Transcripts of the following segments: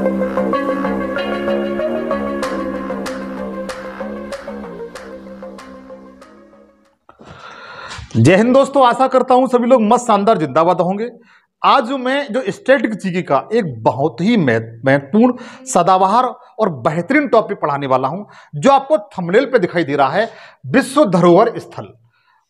जय हिंद दोस्तों, आशा करता हूं सभी लोग मस्त शानदार जिंदाबाद होंगे। आज मैं जो स्टैटिक जीके का एक बहुत ही महत्वपूर्ण सदाबहार और बेहतरीन टॉपिक पढ़ाने वाला हूं, जो आपको थंबनेल पे दिखाई दे रहा है। विश्व धरोहर स्थल,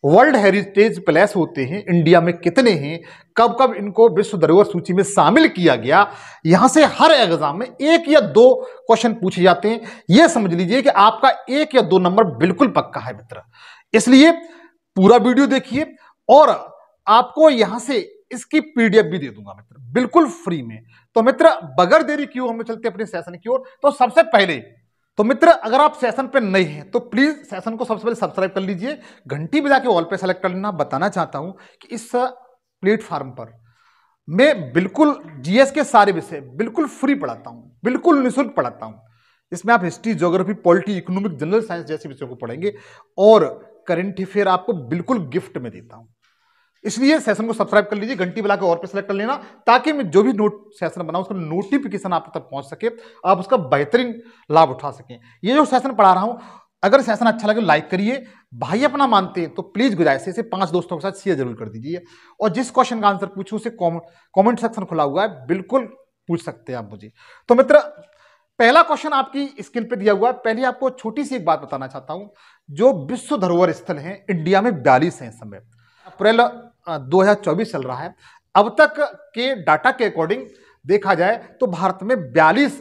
वर्ल्ड हेरिटेज प्लेस होते हैं इंडिया में कितने हैं, कब कब इनको विश्व धरोहर सूची में शामिल किया गया। यहां से हर एग्जाम में 1 या 2 क्वेश्चन पूछे जाते हैं। यह समझ लीजिए कि आपका 1 या 2 नंबर बिल्कुल पक्का है मित्र। इसलिए पूरा वीडियो देखिए और आपको यहां से इसकी पीडीएफ भी दे दूंगा मित्र, बिल्कुल फ्री में। तो मित्र बगैर देरी क्यों हम चलते अपने सेशन की ओर। तो सबसे पहले तो मित्र, अगर आप सेशन पे नए हैं तो प्लीज सेशन को सबसे पहले सब्सक्राइब कर लीजिए, घंटी बजा के ऑल पे सेलेक्ट कर लेना। बताना चाहता हूं कि इस प्लेटफॉर्म पर मैं बिल्कुल जीएस के सारे विषय बिल्कुल फ्री पढ़ाता हूं, बिल्कुल निःशुल्क पढ़ाता हूं। इसमें आप history, geography, polity, economic, general science जैसे विषयों को पढ़ेंगे और करंट अफेयर आपको बिल्कुल गिफ्ट में देता हूं। इसलिए सेशन को सब्सक्राइब कर लीजिए, घंटी बजा के और पे सेलेक्ट कर लेना, ताकि मैं जो भी सेशन बनाऊं उसका नोटिफिकेशन आप तक पहुंच सके, आप उसका बेहतरीन लाभ उठा सकें। ये जो सेशन पढ़ा रहा हूं, अगर सेशन अच्छा लगे लाइक करिए, भाई अपना मानते हैं तो प्लीज गुजारिश है इसे 5 दोस्तों के साथ शेयर जरूर कर दीजिए। और जिस क्वेश्चन का आंसर पूछूं उसे कॉमेंट सेक्शन खुला हुआ है, बिल्कुल पूछ सकते हैं आप मुझे। तो मित्र, पहला क्वेश्चन आपकी स्क्रीन पे दिया हुआ है। पहले आपको छोटी सी एक बात बताना चाहता हूं, जो विश्व धरोहर स्थल हैं इंडिया में 42 हैं इस समय। अप्रैल 2024 चल रहा है। अब तक के डाटा के अकॉर्डिंग देखा जाए तो भारत में 42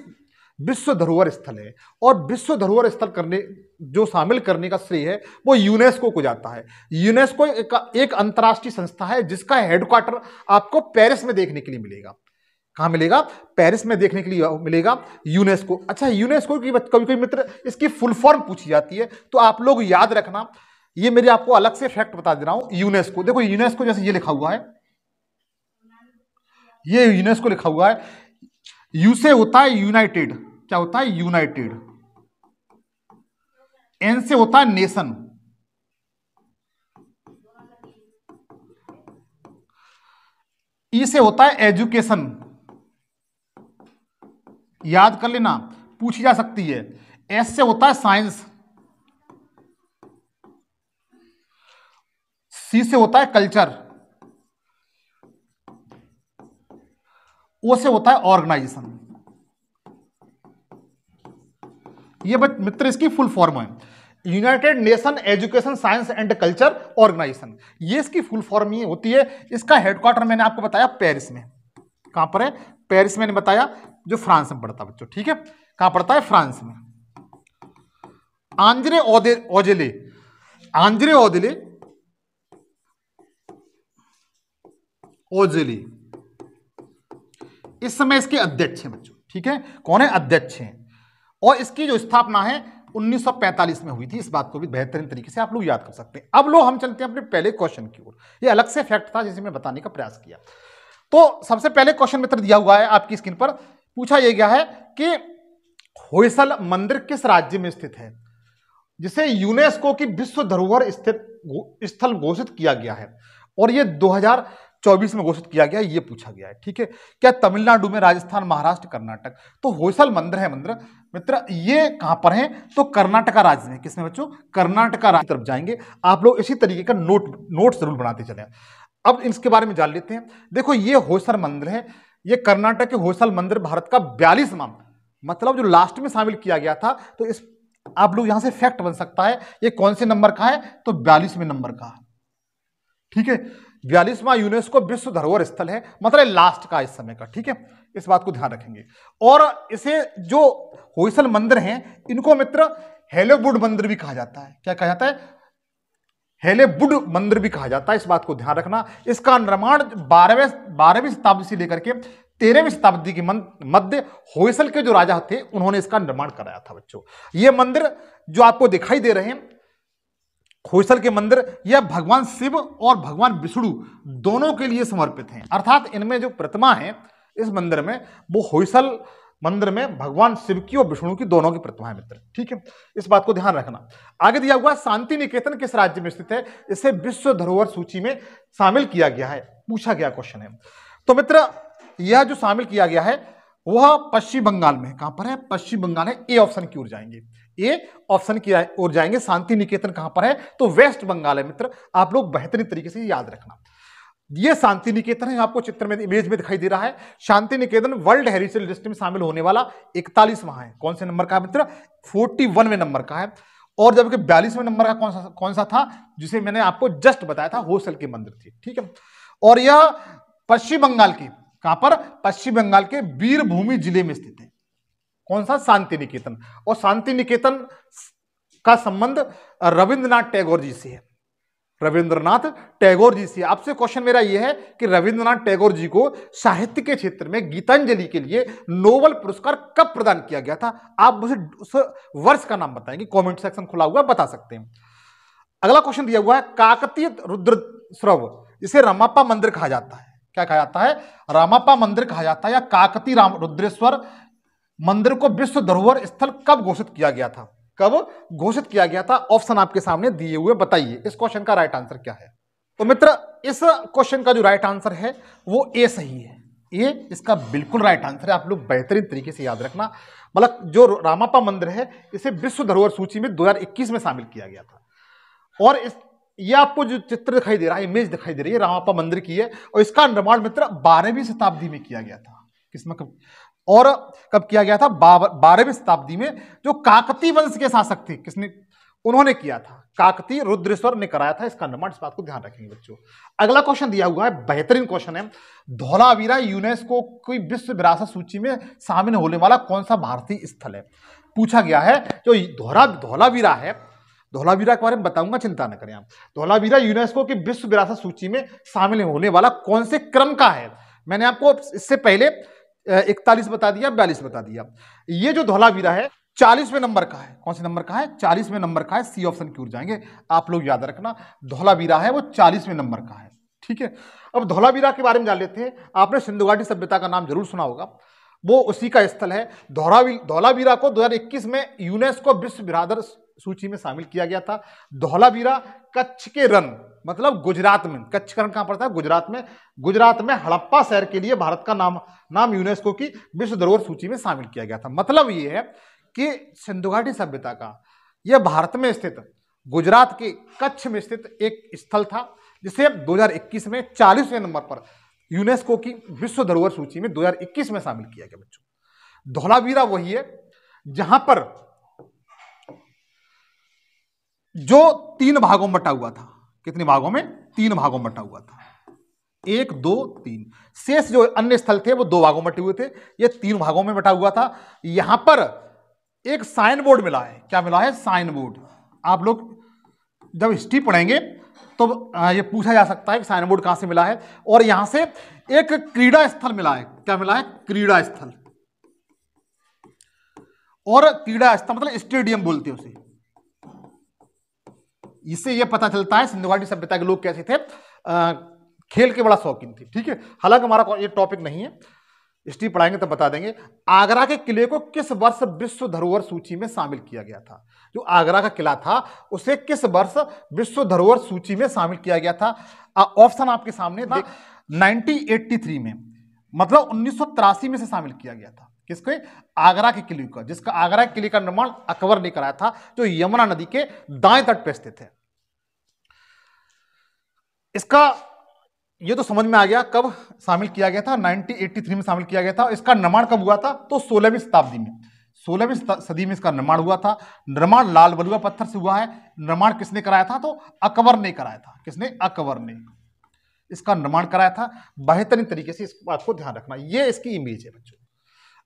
विश्व धरोहर स्थल है। और विश्व धरोहर स्थल करने जो शामिल करने का श्रेय है वो यूनेस्को को जाता है। यूनेस्को एक अंतर्राष्ट्रीय संस्था है जिसका हेडक्वार्टर आपको पेरिस में देखने के लिए मिलेगा। कहां मिलेगा? पेरिस में देखने के लिए मिलेगा यूनेस्को। अच्छा, यूनेस्को की कभी कोई मित्र इसकी फुल फॉर्म पूछी जाती है तो आप लोग याद रखना, ये मेरे आपको अलग से फैक्ट बता दे रहा हूं। यूनेस्को, देखो यूनेस्को जैसे ये लिखा हुआ है, ये यूनेस्को लिखा हुआ है। यू से होता है यूनाइटेड, क्या होता है? यूनाइटेड। एन से होता है नेशन, ई से होता है एजुकेशन, याद कर लेना, पूछी जा सकती है। एस से होता है साइंस, सी से होता है कल्चर, ओ से होता है ऑर्गेनाइजेशन। ये मित्र इसकी फुल फॉर्म है, united nation education science and culture organisation. ये इसकी फुल फॉर्म ही होती है। इसका हेडक्वार्टर मैंने आपको बताया पेरिस में। कहां पर है? पेरिस मैंने बताया, जो फ्रांस में पड़ता है बच्चों, ठीक है। कहां पड़ता है? फ्रांस में। आंद्रे ओजेले, आंद्रे ओजेले इस समय इसके अध्यक्ष हैं बच्चों, ठीक है। कौन है? अध्यक्ष हैं। और इसकी जो स्थापना है 1945 में हुई थी। इस बात को भी बेहतरीन तरीके से आप लोग याद कर सकते हैं। अब लोग हम चलते हैं अपने पहले क्वेश्चन की ओर। ये अलग से फैक्ट था जिसे मैं बताने का प्रयास किया। तो सबसे पहले क्वेश्चन मित्र दिया हुआ है आपकी स्क्रीन पर। पूछा यह गया है कि होयसल मंदिर किस राज्य में स्थित है, जिसे यूनेस्को की विश्व धरोहर स्थल घोषित किया गया है। और यह 2024 में घोषित किया गया है, यह पूछा गया है, ठीक है। क्या तमिलनाडु में, राजस्थान, महाराष्ट्र, कर्नाटक? तो होयसल मंदिर है मंदिर मित्र, ये कहां पर है? तो कर्नाटका राज्य में। किसमें बच्चों? कर्नाटका राज्य की तरफ जाएंगे। आप लोग इसी तरीके का नोट जरूर बनाते चले। अब इसके बारे में जान लेते हैं। देखो, ये होयसल मंदिर है, ये कर्नाटक के होयसल मंदिर भारत का 42वां, मतलब जो लास्ट में शामिल किया गया था। तो इस आप लोग यहां से फैक्ट बन सकता है, ये कौन से नंबर का है? तो 42वें नंबर का, ठीक है। 42वां यूनेस्को विश्व धरोहर स्थल है, मतलब लास्ट का इस समय का, ठीक है। इस बात को ध्यान रखेंगे। और इसे जो होयसल मंदिर हैं इनको मित्र हेलेबुड मंदिर भी कहा जाता है। क्या कहा जाता है? हेलेबुड मंदिर भी कहा जाता है। इस बात को ध्यान रखना। इसका निर्माण 12वीं शताब्दी से लेकर के 13वीं शताब्दी के मध्य होयसल के जो राजा थे उन्होंने इसका निर्माण कराया था बच्चों। ये मंदिर जो आपको दिखाई दे रहे हैं होयसल के मंदिर, यह भगवान शिव और भगवान विष्णु दोनों के लिए समर्पित हैं। अर्थात इनमें जो प्रतिमा है इस मंदिर में, वो होयसल मंदिर में भगवान शिव की और विष्णु की दोनों की प्रतिमा है मित्र, ठीक है। इस बात को ध्यान रखना। आगे दिया हुआ शांति निकेतन किस राज्य में स्थित है? इसे विश्व धरोहर सूची में शामिल किया गया है, पूछा गया क्वेश्चन है। तो मित्र, यह जो शामिल किया गया है वह पश्चिम बंगाल में है। कहां पर है? पश्चिम बंगाल है। ए ऑप्शन की ओर जाएंगे, ए ऑप्शन की ओर जाएंगे। शांति निकेतन कहां पर है? तो वेस्ट बंगाल है मित्र। आप लोग बेहतरीन तरीके से याद रखना। ये शांति निकेतन है, आपको चित्र में इमेज में दिखाई दे रहा है। Shanti Niketan world heritage list में शामिल होने वाला 41वां है। कौन से नंबर का है मित्र? 41वें नंबर का है। और जबकि 42वें नंबर का कौन सा था, जिसे मैंने आपको जस्ट बताया था, होसल के मंदिर थी। ठीक है। और यह पश्चिम बंगाल की, कहां पर? पश्चिम बंगाल के वीरभूमि जिले में स्थित है। कौन सा? शांति निकेतन। और शांति निकेतन का संबंध रविंद्रनाथ टैगोर जी से है। रविंद्रनाथ टैगोर जी से। आपसे क्वेश्चन मेरा यह है कि रविंद्रनाथ टैगोर जी को साहित्य के क्षेत्र में गीतांजलि के लिए नोबेल पुरस्कार कब प्रदान किया गया था? आप मुझे उस वर्ष का नाम बताएंगे। कमेंट सेक्शन खुला हुआ, बता सकते हैं। अगला क्वेश्चन दिया हुआ है, काकतीय रुद्रस्रव, जिसे रामाप्पा मंदिर कहा जाता है। क्या कहा जाता है? रामाप्पा मंदिर कहा जाता है, या काकतीय रुद्रेश्वर मंदिर को विश्व धरोहर स्थल कब घोषित किया गया था? कब घोषित किया गया था? ऑप्शन आपके सामने दिए हुए, बताइए इस क्वेश्चन का राइट आंसर क्या है। तो मित्र, इस क्वेश्चन का जो राइट आंसर है वो ए सही है। ए इसका बिल्कुल राइट आंसर है। आप लोग बेहतरीन तरीके से याद रखना। मतलब जो रामाप्पा मंदिर है, इसे विश्व धरोहर सूची में 2021 में शामिल किया गया था। और ये आपको जो चित्र दिखाई दे रहा है, इमेज दिखाई दे रही है, रामाप्पा मंदिर की है। और इसका निर्माण मित्र 12वीं शताब्दी में किया गया था। किसमें? और कब किया गया था? 12वीं शताब्दी में। जो काकतीय वंश के शासक थे, किसने? उन्होंने किया था। काकतीय रुद्रेश्वर ने कराया था इसका निर्माण। इस बात को ध्यान रखेंगे बच्चों। अगला क्वेश्चन दिया हुआ है, बेहतरीन क्वेश्चन है। धौलावीरा यूनेस्को की विश्व विरासत सूची में शामिल होने वाला कौन सा भारतीय स्थल है? पूछा गया है। जो धौलावीरा है, धौलावीरा के बारे में बताऊंगा, चिंता न करें आप। धौलावीरा यूनेस्को की विश्व विरासत सूची में शामिल होने वाला कौन से क्रम का है? मैंने आपको इससे पहले 41 बता दिया, 42 बता दिया। ये जो धौलावीरा है 40वें नंबर का है। कौन से नंबर का है? 40वें नंबर का है। सी ऑप्शन की ओर जाएंगे। आप लोग याद रखना, धौलावीरा है वो 40वें नंबर का है। ठीक है। अब धौलावीरा के बारे में जान लेते हैं। आपने सिंधु घाटी सभ्यता का नाम जरूर सुना होगा, वो उसी का स्थल है। धौलावीरा को 2021 में यूनेस्को विश्व विरासत सूची में शामिल किया गया था। धौलावीरा कच्छ के रन, मतलब गुजरात में। कच्छ का रन कहां पड़ता है? गुजरात में। गुजरात में हड़प्पा शहर के लिए भारत का नाम यूनेस्को की विश्व धरोहर सूची में शामिल किया गया था। मतलब ये है कि सिंधु घाटी सभ्यता का यह भारत में स्थित, गुजरात के कच्छ में स्थित एक स्थल था, जिसे 2021 में 40वें नंबर पर यूनेस्को की विश्व धरोहर सूची में 2021 में शामिल किया गया बच्चों। धौलावीरा वही है जहां पर जो 3 भागों में बटा हुआ था। कितने भागों में? 3 भागों में बटा हुआ था। 1, 2, 3। शेष जो अन्य स्थल थे वो 2 भागों में बटे हुए थे। ये 3 भागों में बटा हुआ था। यहां पर एक साइन बोर्ड मिला है। क्या मिला है? Sign board. आप लोग जब हिस्ट्री पढ़ेंगे तो ये पूछा जा सकता है कि साइन बोर्ड कहां से मिला है। और यहां से एक क्रीड़ा स्थल मिला है। क्या मिला है? क्रीड़ा स्थल। और क्रीड़ा स्थल मतलब स्टेडियम बोलते हैं उसे। इससे यह पता चलता है सिंधु घाटी सभ्यता के लोग कैसे थे, खेल के बड़ा शौकीन थे। ठीक है। हालांकि हमारा ये टॉपिक नहीं है, हिस्ट्री पढ़ाएंगे तब बता देंगे। आगरा के किले को किस वर्ष विश्व धरोहर सूची में शामिल किया गया था? जो आगरा का किला था उसे किस वर्ष विश्व धरोहर सूची में शामिल किया गया था? ऑप्शन आपके सामने था। 1983 में, मतलब 1983 में से शामिल किया गया था। किसके? आगरा के किले का, जिसका आगरा के किले का निर्माण अकबर ने कराया था, जो यमुना नदी के दाएं तट पर स्थित है। इसका ये तो समझ में आ गया कब शामिल किया गया था। 1983 में शामिल किया गया था। इसका निर्माण कब हुआ था? तो 16वीं शताब्दी में, 16वीं सदी में इसका निर्माण हुआ था। निर्माण लाल बलुआ पत्थर से हुआ है। निर्माण किसने कराया था? तो अकबर ने कराया था। किसने? अकबर ने इसका निर्माण कराया था। बेहतरीन तरीके से इस बात को ध्यान रखना। ये इसकी इमेज है बच्चों।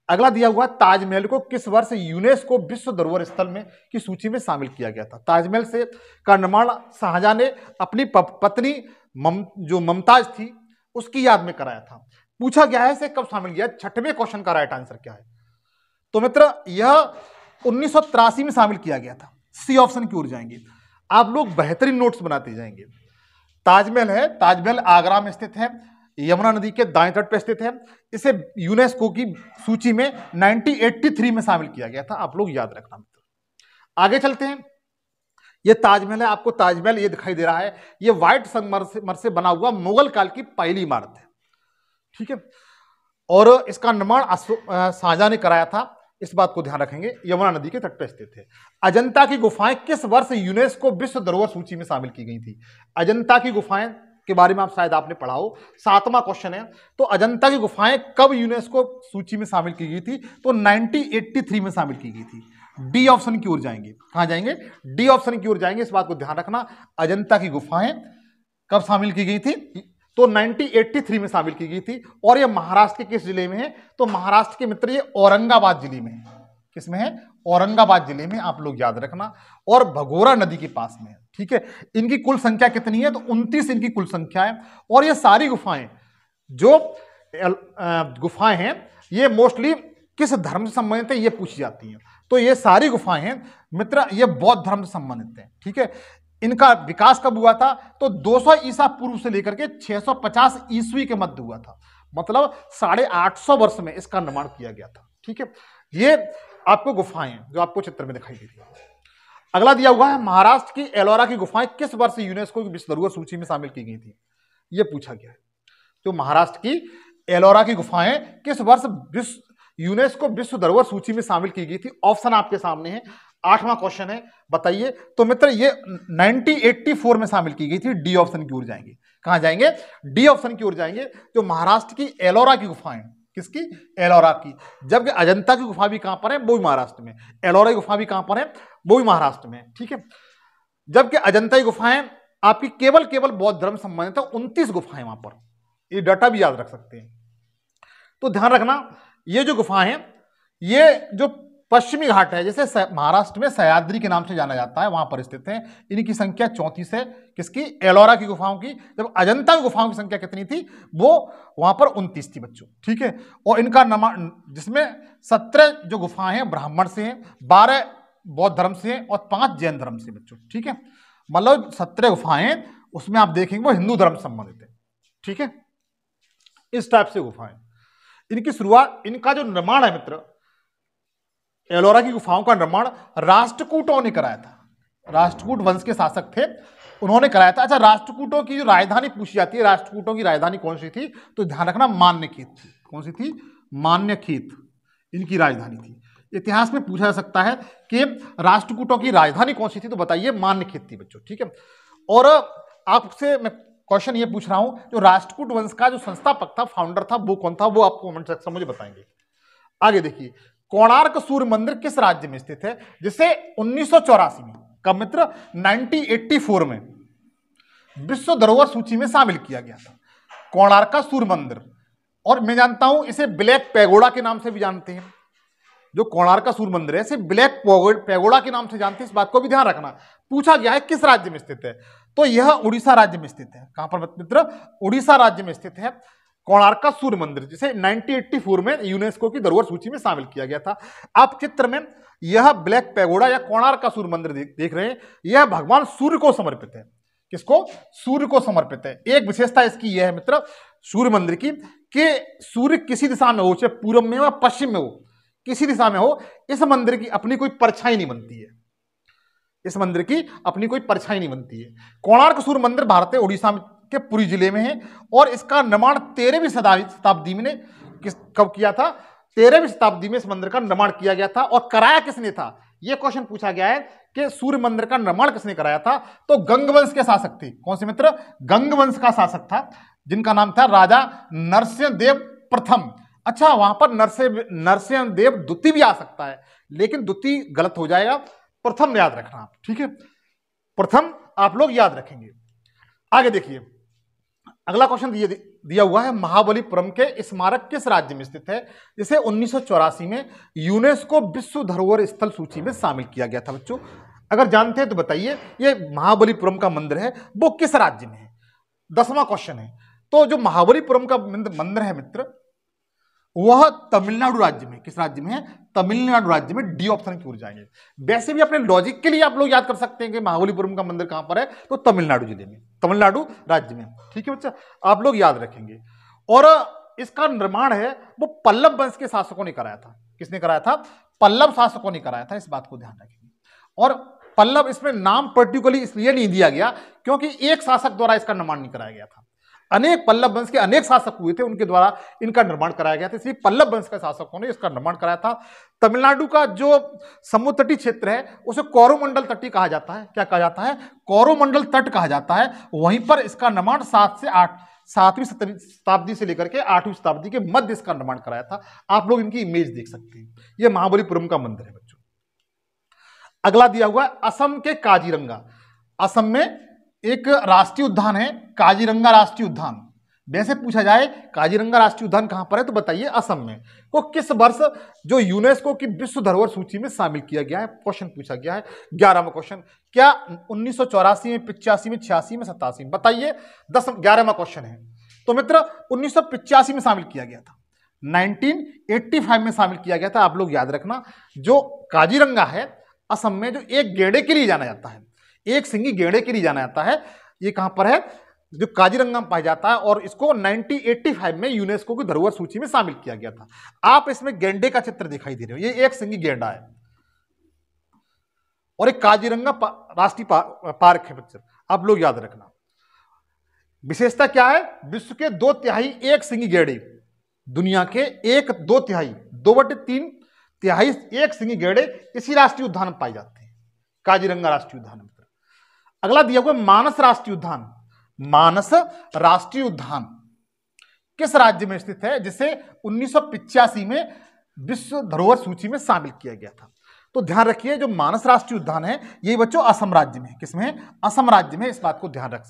अगला दिया हुआ, ताजमहल को किस वर्ष यूनेस्को विश्व धरोहर स्थल में की सूची में शामिल किया गया था? ताजमहल से का निर्माण शाहजहां ने अपनी पत्नी जो मुमताज थी उसकी याद में कराया था। पूछा गया है इसे कब शामिल किया? 6वें क्वेश्चन का राइट आंसर क्या है? तो मित्र यह 1983 में शामिल किया गया था। सी ऑप्शन की ओर जाएंगे। आप लोग बेहतरीन नोट्स बनाते जाएंगे। ताजमहल है, ताजमहल आगरा में स्थित है, यमुना नदी के दाएं तट पर स्थित है। इसे यूनेस्को की सूची में 1983 में शामिल किया गया था। आप लोग याद रखना मित्र। आगे चलते हैं। यह ताजमहल है। आपको ताजमहल ये दिखाई दे रहा है। यह व्हाइट संगमरमर से बना हुआ मुगल काल की पहली इमारत है। ठीक है। और इसका निर्माण शाहजहां ने कराया था, इस बात को ध्यान रखेंगे। यमुना नदी के तट पर स्थित है। अजंता की गुफाएं किस वर्ष यूनेस्को विश्व धरोहर सूची में शामिल की गई थी? अजंता की गुफाएं के बारे में आप शायद आपने पढ़ा हो, 7वां क्वेश्चन है। तो अजंता की गुफाएं कब यूनेस्को सूची में शामिल की गई थी? तो 1983 में शामिल की गई थी। डी ऑप्शन की ओर जाएंगे। कहां जाएंगे? डी ऑप्शन की ओर जाएंगे। इस बात को ध्यान रखना, अजंता की गुफाएं कब शामिल की गई थी? तो 1983 में शामिल की गई थी। और ये महाराष्ट्र के किस जिले में है? तो महाराष्ट्र के मित्र ये औरंगाबाद जिले में है। किसमें है? औरंगाबाद जिले में, आप लोग याद रखना। और भगोरा नदी के पास में है। ठीक है, इनकी कुल संख्या कितनी है? तो 29 इनकी कुल संख्या है। और ये सारी गुफाएं जो गुफाएं हैं ये मोस्टली किस धर्म से संबंधित है ये पूछी जाती हैं। तो ये सारी गुफाएं हैं मित्र ये बौद्ध धर्म से संबंधित है। ठीक है, इनका विकास कब हुआ था? तो 200 ईसा पूर्व से लेकर के 650 ईस्वी के मध्य हुआ था। मतलब 850 वर्ष में इसका निर्माण किया गया था। ठीक है, ये आपको गुफाएं जो आपको चित्र में दिखाई दे रही है। अगला दिया हुआ है, महाराष्ट्र की एलोरा की गुफाएं किस वर्ष यूनेस्को की विश्व धरोहर सूची में शामिल की गई थी? ये पूछा गया है। तो महाराष्ट्र की एलोरा की गुफाएं किस वर्ष यूनेस्को विश्व धरोहर सूची में शामिल की गई थी? ऑप्शन आपके सामने है। 8वां क्वेश्चन है, बताइए। तो मित्र ये 1984 में शामिल की गई थी। डी ऑप्शन की ओर जाएंगे। कहां जाएंगे? डी ऑप्शन की ओर जाएंगे। जो महाराष्ट्र की एलोरा की गुफाएं, किसकी? एलोरा की। जबकि अजंता की गुफा भी कहां पर है? वो भी महाराष्ट्र में। एलोरा की गुफा भी कहां पर है? वो भी महाराष्ट्र में। ठीक है, जबकि अजंता की गुफाएं आपकी केवल बौद्ध धर्म संबंधित है। 29 गुफाएं वहां पर, ये डाटा भी याद रख सकते हैं। तो ध्यान रखना, ये जो गुफाएं हैं ये जो पश्चिमी घाट है, जैसे महाराष्ट्र में सह्याद्री के नाम से जाना जाता है, वहां पर स्थित है। इनकी संख्या 34 है। किसकी? एलोरा की गुफाओं की। जब अजंता की गुफाओं की संख्या कितनी थी? वो वहां पर 29 थी बच्चों। ठीक है, और इनका निर्माण जिसमें 17 जो गुफाएं हैं ब्राह्मण से हैं, 12 बौद्ध धर्म से हैं और 5 जैन धर्म से बच्चों। ठीक है, मतलब 17 गुफाएं उसमें आप देखेंगे वो हिंदू धर्म से संबंधित है। ठीक है, इस टाइप से गुफाएं। इनकी शुरुआत, इनका जो निर्माण है मित्र, एलोरा की गुफाओं का निर्माण राष्ट्रकूटों ने कराया था। राष्ट्रकूट वंश के शासक थे, उन्होंने कराया था। अच्छा, राष्ट्रकूटों की जो राजधानी पूछी जाती है, राष्ट्रकूटों की राजधानी कौन सी थी? तो ध्यान रखना, मान्यखेत थी। कौन सी थी? मान्यखेत इनकी राजधानी थी। इतिहास में पूछा जा सकता है कि राष्ट्रकूटों की राजधानी कौन सी थी, तो बताइए मान्यखेत थी बच्चों। ठीक है, और आपसे मैं क्वेश्चन ये पूछ रहा हूं, जो राष्ट्रकूट वंश का जो संस्थापक था, फाउंडर था, वो कौन था? वो आपको कमेंट सेक्शन में मुझे बताएंगे। आगे देखिए, कोणार्क सूर्य मंदिर किस राज्य में स्थित है, जिसे 1984 में, कब मित्र? 1984 में विश्व धरोहर सूची में शामिल किया गया था कोणार्क का सूर्य मंदिर। और मैं जानता हूं इसे ब्लैक पैगोडा के नाम से भी जानते हैं। जो कोणार्क का सूर्य मंदिर है इसे ब्लैक पैगोडा के नाम से जानते हैं। इस बात को भी ध्यान रखना। पूछा गया है किस राज्य में स्थित है, तो यह उड़ीसा राज्य में स्थित है। कहां पर मित्र? उड़ीसा राज्य में स्थित है कोणार्क का सूर्य मंदिर, जिसे 1984 में यूनेस्को की धरोहर सूची में शामिल किया गया था। आप चित्र में यह ब्लैक पैगोडा या कोणार्क का सूर्य मंदिर देख रहे हैं। यह भगवान सूर्य को समर्पित है। किसको? सूर्य को समर्पित है। एक विशेषता इसकी यह है मित्र सूर्य मंदिर की कि सूर्य किसी दिशा में हो, चाहे पूर्व में हो या पश्चिम में हो, किसी दिशा में हो, इस मंदिर की अपनी कोई परछाई नहीं बनती है। इस मंदिर की अपनी कोई परछाई नहीं बनती है। कोणार्क सूर्य मंदिर भारत उड़ीसा के पुरी जिले में है और इसका निर्माण 13वीं शताब्दी में कब किया था? 13वीं शताब्दी में इस मंदिर का निर्माण किया गया था। और कराया किसने था? यह क्वेश्चन पूछा गया है कि सूर्य मंदिर का निर्माण किसने कराया था? तो गंगवंश के शासक थे। कौन से मित्र? गंगवंश का शासक था, जिनका नाम था राजा नरसिंहदेव प्रथम। अच्छा, वहां पर नरसिंहदेव द्वितीय भी आ सकता है, लेकिन द्वितीय गलत हो जाएगा, प्रथम याद रखना आप। ठीक है, प्रथम आप लोग याद रखेंगे। आगे देखिए, अगला क्वेश्चन दिया हुआ है, महाबलीपुरम के स्मारक किस राज्य में स्थित है, जिसे 1984 में यूनेस्को विश्व धरोहर स्थल सूची में शामिल किया गया था। बच्चों अगर जानते हैं तो बताइए, ये महाबलीपुरम का मंदिर है वो किस राज्य में है? 10वां क्वेश्चन है। तो जो महाबलीपुरम का मंदिर है मित्र, वह तमिलनाडु राज्य में। किस राज्य में है? तमिलनाडु राज्य में। डी ऑप्शन की ओर जाएंगे। वैसे भी अपने लॉजिक के लिए आप लोग याद कर सकते हैं कि महाबलीपुरम का मंदिर कहां पर है, तो तमिलनाडु जिले में, तमिलनाडु राज्य में। ठीक है बच्चा, आप लोग याद रखेंगे। और इसका निर्माण है वो पल्लव वंश के शासकों ने कराया था। किसने कराया था? पल्लव शासकों ने कराया था। इस बात को ध्यान रखेंगे। और पल्लव, इसमें नाम पर्टिकुलरली इसलिए नहीं दिया गया क्योंकि एक शासक द्वारा इसका निर्माण नहीं कराया गया था। अनेक पल्लव वंश के अनेक शासक हुए थे, उनके द्वारा इनका निर्माण कराया गया था, इसलिए पल्लव वंश के शासकों ने इसका निर्माण कराया था। तमिलनाडु का जो समुद्र तटीय क्षेत्र है उसे कोरोमंडल तटी कहा जाता है। क्या कहा जाता है? कोरोमंडल तट कहा जाता है। वहीं पर इसका निर्माण 7वीं शताब्दी से लेकर के 8वीं शताब्दी के मध्य इसका निर्माण कराया था। आप लोग इनकी इमेज देख सकते हैं। यह महाबलीपुरम का मंदिर है बच्चों। अगला दिया हुआ है असम के काजीरंगा। असम में एक राष्ट्रीय उद्यान है काजीरंगा राष्ट्रीय उद्यान। वैसे पूछा जाए काजीरंगा राष्ट्रीय उद्यान कहां पर है तो बताइए असम में। को किस वर्ष जो यूनेस्को की विश्व धरोहर सूची में शामिल किया गया है? क्वेश्चन पूछा गया है। 11वां क्वेश्चन, क्या 1984 में, 85 में, 86 में, 87 में? बताइए। 11वां क्वेश्चन है। तो मित्र 1985 में शामिल किया गया था, 1985 में शामिल किया गया था। आप लोग याद रखना, जो काजीरंगा है असम में, जो एक गेड़े के लिए जाना जाता है, एक सिंगी गेड़े के लिए जाना जाता है, ये कहां पर है? जो काजीरंगा में पाया जाता है, और इसको 1985 में यूनेस्को की धरोहर सूची में शामिल किया गया था। आप इसमें गेंडे का चित्र दिखाई दे रहे हो, ये एक सिंगी गेंडा है और एक काजीरंगा राष्ट्रीय पार्क है बच्चों। आप लोग याद रखना, विशेषता क्या है? विश्व के 2/3 एक सिंगी गेंडे, दुनिया के 1/2 2/3 एक सिंगी गेंडे इसी राष्ट्रीय उद्यान में पाए जाते हैं, काजीरंगा राष्ट्रीय उद्यान में। अगला दिया हुआ मानस राष्ट्रीय उद्यान। मानस राष्ट्रीय उद्यान किस राज्य में स्थित है, जिसे 1985 में विश्व धरोहर सूची में शामिल किया गया था? तो ध्यान रखिए, जो मानस राष्ट्रीय उद्यान है ये बच्चों असम राज्य में है। किसमें? असम राज्य में। इस बात को ध्यान रख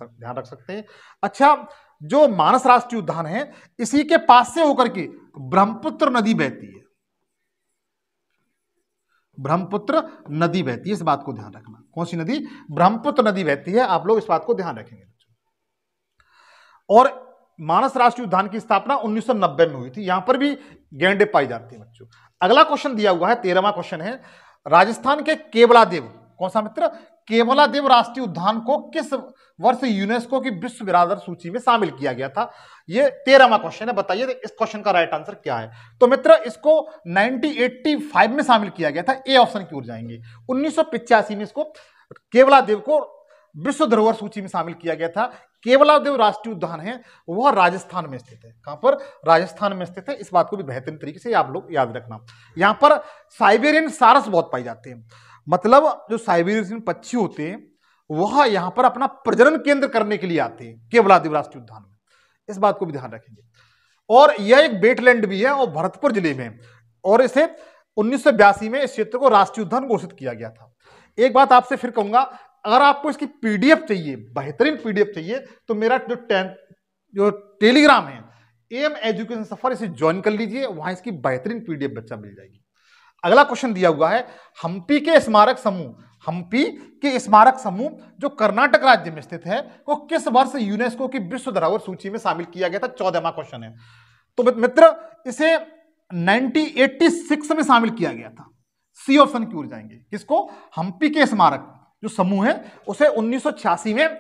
सकते हैं। अच्छा, जो मानस राष्ट्रीय उद्यान है इसी के पास से होकर के ब्रह्मपुत्र नदी बहती है। ब्रह्मपुत्र नदी बहती है, इस बात को ध्यान रखना। कौन सी नदी? ब्रह्मपुत्र नदी बहती है। आप लोग इस बात को ध्यान रखेंगे। और मानस राष्ट्रीय उद्यान की स्थापना 1990 में हुई थी। यहां पर भी गैंडे पाई जाती है बच्चों। अगला क्वेश्चन दिया हुआ है, 13वां क्वेश्चन है, राजस्थान के केवलादेव, कौन सा मित्र? केवलादेव राष्ट्रीय उद्यान को किस वर्ष यूनेस्को की विश्व विरासत सूची में शामिल किया गया था? ये 13वां क्वेश्चन है। बताइए इस क्वेश्चन का राइट आंसर क्या है? तो मित्र इसको 1985 में शामिल किया गया था। ए ऑप्शन की ओर जाएंगे। 1985 में इसको केवलादेव को विश्व धरोहर सूची में शामिल किया गया था। केवलादेव राष्ट्रीय उद्यान है वह राजस्थान में स्थित है। कहां पर? राजस्थान में स्थित है। इस बात को भी बेहतरीन तरीके से आप लोग याद रखना। यहां पर साइबेरियन सारस बहुत पाए जाते हैं, मतलब जो साइबेरियन पक्षी होते हैं वह यहां पर अपना प्रजनन केंद्र करने के लिए आते हैं केवलादेव राष्ट्रीय उद्यान में। इस बात को भी ध्यान रखेंगे। और यह एक वेटलैंड भी है और भरतपुर जिले में, और इसे 1982 में इस क्षेत्र को राष्ट्रीय उद्यान घोषित किया गया था। एक बात आपसे फिर कहूंगा, अगर आपको इसकी पीडीएफ चाहिए, बेहतरीन पीडीएफ चाहिए, तो मेरा जो टेलीग्राम है एम एजुकेशन सफर, इसे ज्वाइन कर लीजिए, वहां इसकी बेहतरीन पीडीएफ बच्चा मिल जाएगी। अगला क्वेश्चन दिया हुआ है, हम्पी के स्मारक समूह, हम्पी के स्मारक समूह जो कर्नाटक राज्य में स्थित है वो किस वर्ष यूनेस्को की विश्व धरोहर सूची में शामिल किया गया था? 14वां क्वेश्चन है। तो मित्र इसे 1986 में शामिल किया गया था। सी ऑप्शन की ओर जाएंगे। किसको? हम्पी के स्मारक जो समूह है उसे 1986 में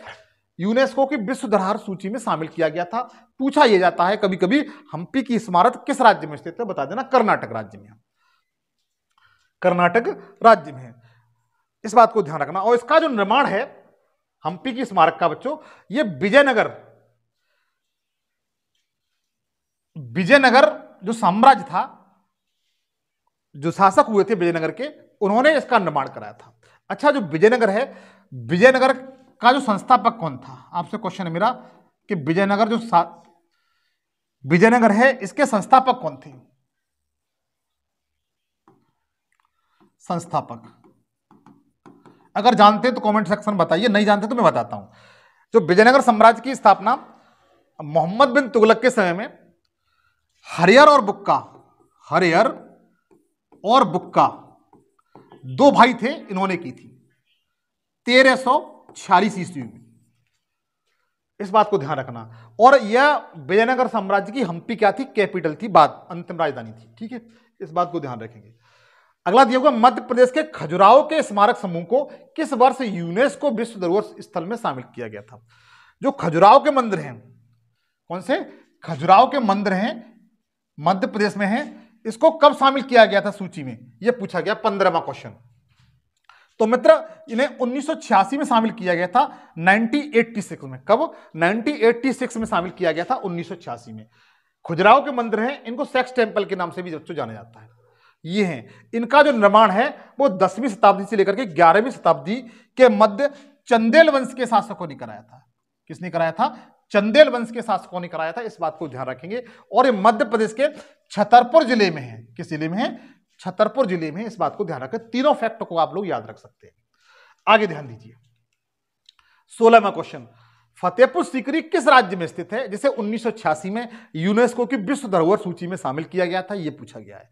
यूनेस्को की विश्व धरोहर सूची में शामिल किया गया था। पूछा यह जाता है कभी कभी, हम्पी की स्मारक किस राज्य में स्थित है? बता देना। कर्नाटक राज्य में। कर्नाटक राज्य में है, इस बात को ध्यान रखना। और इसका जो निर्माण है हम्पी की स्मारक का बच्चों, ये विजयनगर जो साम्राज्य था, जो शासक हुए थे विजयनगर के, उन्होंने इसका निर्माण कराया था। अच्छा, जो विजयनगर है, विजयनगर का जो संस्थापक कौन था? आपसे क्वेश्चन है मेरा कि विजयनगर है, इसके संस्थापक कौन थे? संस्थापक अगर जानते हैं तो कमेंट सेक्शन में बताइए, नहीं जानते तो मैं बताता हूं। जो विजयनगर साम्राज्य की स्थापना मोहम्मद बिन तुगलक के समय में हरियर और बुक्का दो भाई थे, इन्होंने की थी 1346 ईस्वी में। इस बात को ध्यान रखना। और यह विजयनगर साम्राज्य की हम्पी क्या थी? कैपिटल थी, बाद अंतिम राजधानी थी। ठीक है, इस बात को ध्यान रखेंगे। अगला दिया हुआ, मध्य प्रदेश के खजुराहो के स्मारक समूह को किस वर्ष यूनेस्को विश्व धरोहर स्थल में शामिल किया गया था? जो खजुराहो के मंदिर हैं, कौन से? खजुराहो के मंदिर हैं, मध्य प्रदेश में हैं, इसको कब शामिल किया गया था सूची में? यह पूछा गया 15वां क्वेश्चन। तो मित्र इन्हें 1986 में शामिल किया गया था 1986 में। कब? 1986 में शामिल किया गया था 1986 में। खजुराहो के मंदिर हैं, इनको सेक्स टेम्पल के नाम से भी बच्चों जाना जाता है। ये हैं, इनका जो निर्माण है वो 10वीं शताब्दी से लेकर के 11वीं शताब्दी के मध्य चंदेल वंश के शासकों ने कराया था। किसने कराया था? चंदेल वंश के शासकों ने कराया था, इस बात को ध्यान रखेंगे। और ये मध्य प्रदेश के छतरपुर जिले में है। किस जिले में है? छतरपुर जिले में, इस बात को ध्यान रखें। तीनों फैक्ट को आप लोग याद रख सकते हैं। आगे ध्यान दीजिए, 16वां क्वेश्चन, फतेहपुर सीकरी किस राज्य में स्थित है जिसे 1986 में यूनेस्को की विश्व धरोहर सूची में शामिल किया गया था? यह पूछा गया है।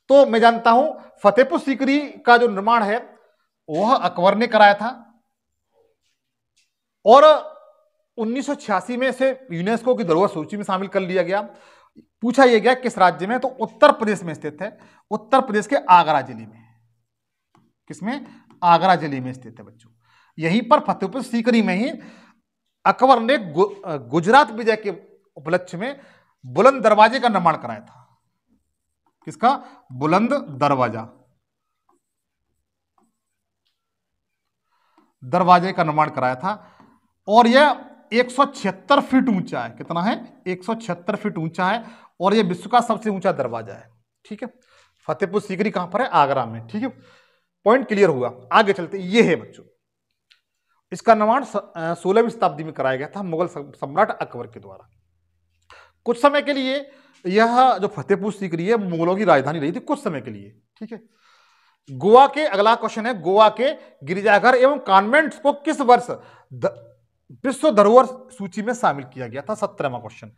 तो मैं जानता हूं फतेहपुर सीकरी का जो निर्माण है वह अकबर ने कराया था और 1986 में इसे यूनेस्को की धरोहर सूची में शामिल कर लिया गया। पूछा यह गया किस राज्य में, तो उत्तर प्रदेश में स्थित है। उत्तर प्रदेश के आगरा जिले में। किसमें? आगरा जिले में स्थित है बच्चों। यहीं पर फतेहपुर सीकरी में ही अकबर ने गुजरात विजय के उपलक्ष्य में बुलंद दरवाजे का निर्माण कराया था। किसका? बुलंद दरवाजा, दरवाजे का निर्माण कराया था और यह 176 फीट ऊंचा है। कितना है? 176 फीट ऊंचा है और यह विश्व का सबसे ऊंचा दरवाजा है। ठीक है, फतेहपुर सीकरी कहां पर है? आगरा में। ठीक है, पॉइंट क्लियर हुआ। आगे चलते, यह है बच्चों, इसका निर्माण 16वीं शताब्दी में कराया गया था मुगल सम्राट अकबर के द्वारा। कुछ समय के लिए यह जो फतेहपुर सीकरी है मुगलों की राजधानी रही थी कुछ समय के लिए। ठीक है, गोवा के, अगला क्वेश्चन है, गोवा के गिरजाघर एवं कॉन्वेंट्स को किस वर्ष विश्व धरोहर सूची में शामिल किया गया था? 17वां क्वेश्चन।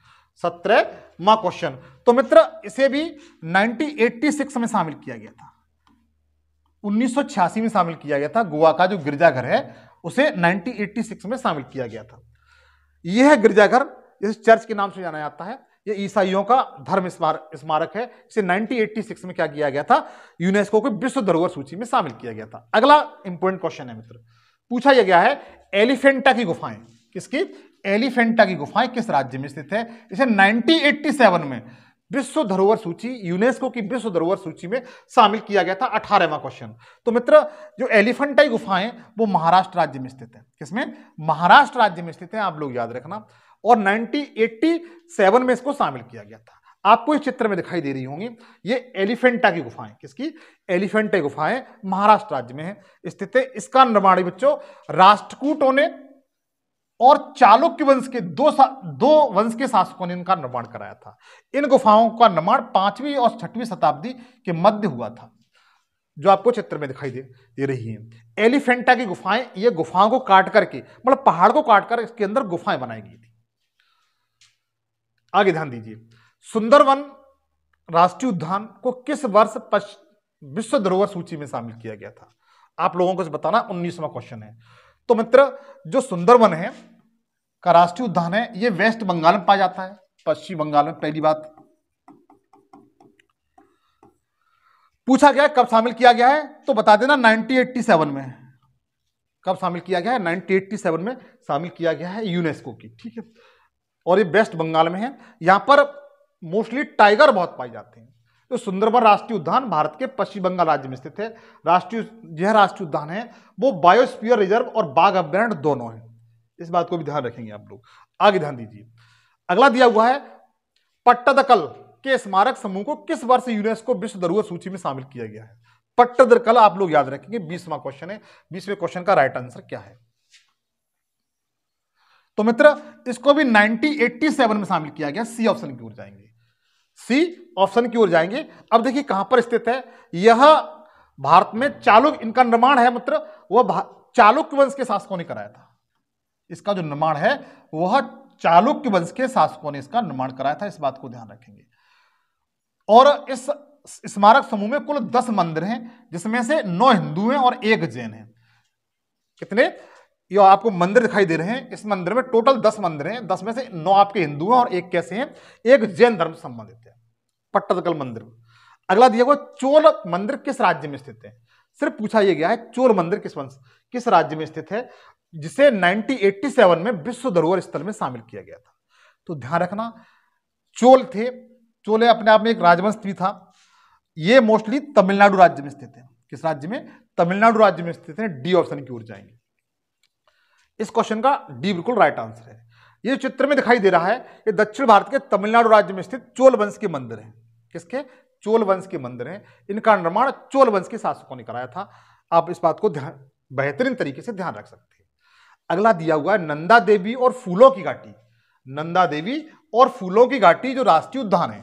17वां क्वेश्चन, तो मित्र इसे भी 1986 में शामिल किया गया था। 1986 में शामिल किया गया था। गोवा का जो गिरजाघर है उसे 1986 में शामिल किया गया था। यह गिरजाघर इस चर्च के नाम से जाना जाता है। यह ईसाइयों का धर्म स्मारक है। इसे 1986 में क्या किया गया था? यूनेस्को को विश्व धरोहर सूची में शामिल किया गया था। अगला इंपॉर्टेंट क्वेश्चन है मित्र, पूछा यह गया है एलिफेंटा की गुफाएं। किसकी? एलिफेंटा की गुफाएं किस राज्य में स्थित है? इसे 1987 में विश्व धरोहर सूची, यूनेस्को की विश्व धरोहर सूची में शामिल किया गया था। 18वां क्वेश्चन, तो मित्र जो एलिफेंटाई गुफाएं वो महाराष्ट्र राज्य में स्थित है। किसमें? महाराष्ट्र राज्य में स्थित है, आप लोग याद रखना। और 1987 में इसको शामिल किया गया था। आपको इस चित्र में दिखाई दे रही होंगी ये एलिफेंटा की गुफाएं। किसकी? एलिफेंटा की गुफाएं महाराष्ट्र राज्य में है स्थित है। इसका निर्माण बच्चों राष्ट्रकूटों ने और चालुक्य वंश के दो वंश के शासकों ने इनका निर्माण कराया था। इन गुफाओं का निर्माण 5वीं और 6वीं शताब्दी के मध्य हुआ था, जो आपको चित्र में दिखाई दे रही है। एलिफेंटा की गुफाएं, ये गुफाओं को काट करके, मतलब पहाड़ को काटकर इसके अंदर गुफाएं बनाई गई थी। आगे ध्यान दीजिए, सुंदरवन राष्ट्रीय उद्यान को किस वर्ष विश्व धरोहर सूची में शामिल किया गया था? आप लोगों को बताना। 19वां क्वेश्चन है। तो मित्र जो सुंदरवन है का राष्ट्रीय उद्यान है ये वेस्ट बंगाल में पाया जाता है, पश्चिम बंगाल में। पहली बात पूछा गया कब शामिल किया गया है, तो बता देना 1987 में। कब शामिल किया गया है? 1987 में शामिल किया गया है यूनेस्को की। ठीक है, और ये वेस्ट बंगाल में है। यहां पर मोस्टली टाइगर बहुत पाए जाते हैं। तो सुंदरवन राष्ट्रीय उद्यान भारत के पश्चिम बंगाल राज्य में स्थित है। यह राष्ट्रीय उद्यान है वो बायोस्फीयर रिजर्व और बाघ अभ्यारण्य दोनों है। इस बात को भी ध्यान रखेंगे आप लोग। आगे ध्यान दीजिए, अगला दिया हुआ है पट्टदकल के स्मारक समूह को किस वर्ष यूनेस्को विश्व धरोहर सूची में शामिल किया गया है? पट्टदकल आप लोग याद रखेंगे। 20वां क्वेश्चन है। 20वें क्वेश्चन का राइट आंसर क्या है? तो मित्र इसको भी 1987 में शामिल किया गया। सी ऑप्शन की ओर जाएंगे। सी ऑप्शन की ओर जाएंगे। अब देखिए कहां पर स्थित है यह। भारत में चालुक्य, इनका निर्माण है मित्र वह चालुक्य वंश के शासकों ने कराया था। इसका जो निर्माण है वह चालुक्य वंश के शासकों ने इसका निर्माण कराया था। इस बात को ध्यान रखेंगे। और इस स्मारक समूह में कुल 10 मंदिर हैं, जिसमें से 9 हिंदू हैं और 1 जैन है। कितने? ये आपको मंदिर दिखाई दे रहे हैं। इस मंदिर में टोटल 10 मंदिर हैं। 10 में से 9 आपके हिंदू हैं और 1 कैसे हैं? 1 जैन धर्म से संबंधित है। पट्टदकल मंदिर। अगला दिया हुआ चोल मंदिर किस राज्य में स्थित है? सिर्फ पूछा यह गया है चोल मंदिर किस राज्य में स्थित है, जिसे 1987 में विश्व धरोहर स्थल में शामिल किया गया था। तो ध्यान रखना, चोल थे। चोले अपने आप में एक राजवंश भी था। ये मोस्टली तमिलनाडु राज्य में स्थित है। किस राज्य में? तमिलनाडु राज्य में स्थित है। डी ऑप्शन की ओर जाएंगे। इस क्वेश्चन का डी बिल्कुल राइट आंसर है। ये चित्र में दिखाई दे रहा है, ये दक्षिण भारत के तमिलनाडु राज्य में स्थित चोल वंश के मंदिर हैं। किसके? चोल वंश के मंदिर हैं। इनका निर्माण चोल वंश के शासकों ने कराया था। आप इस बात को बेहतरीन तरीके से ध्यान रख सकते हैं। अगला दिया हुआ है नंदा देवी और फूलों की घाटी। नंदा देवी और फूलों की घाटी जो राष्ट्रीय उद्यान है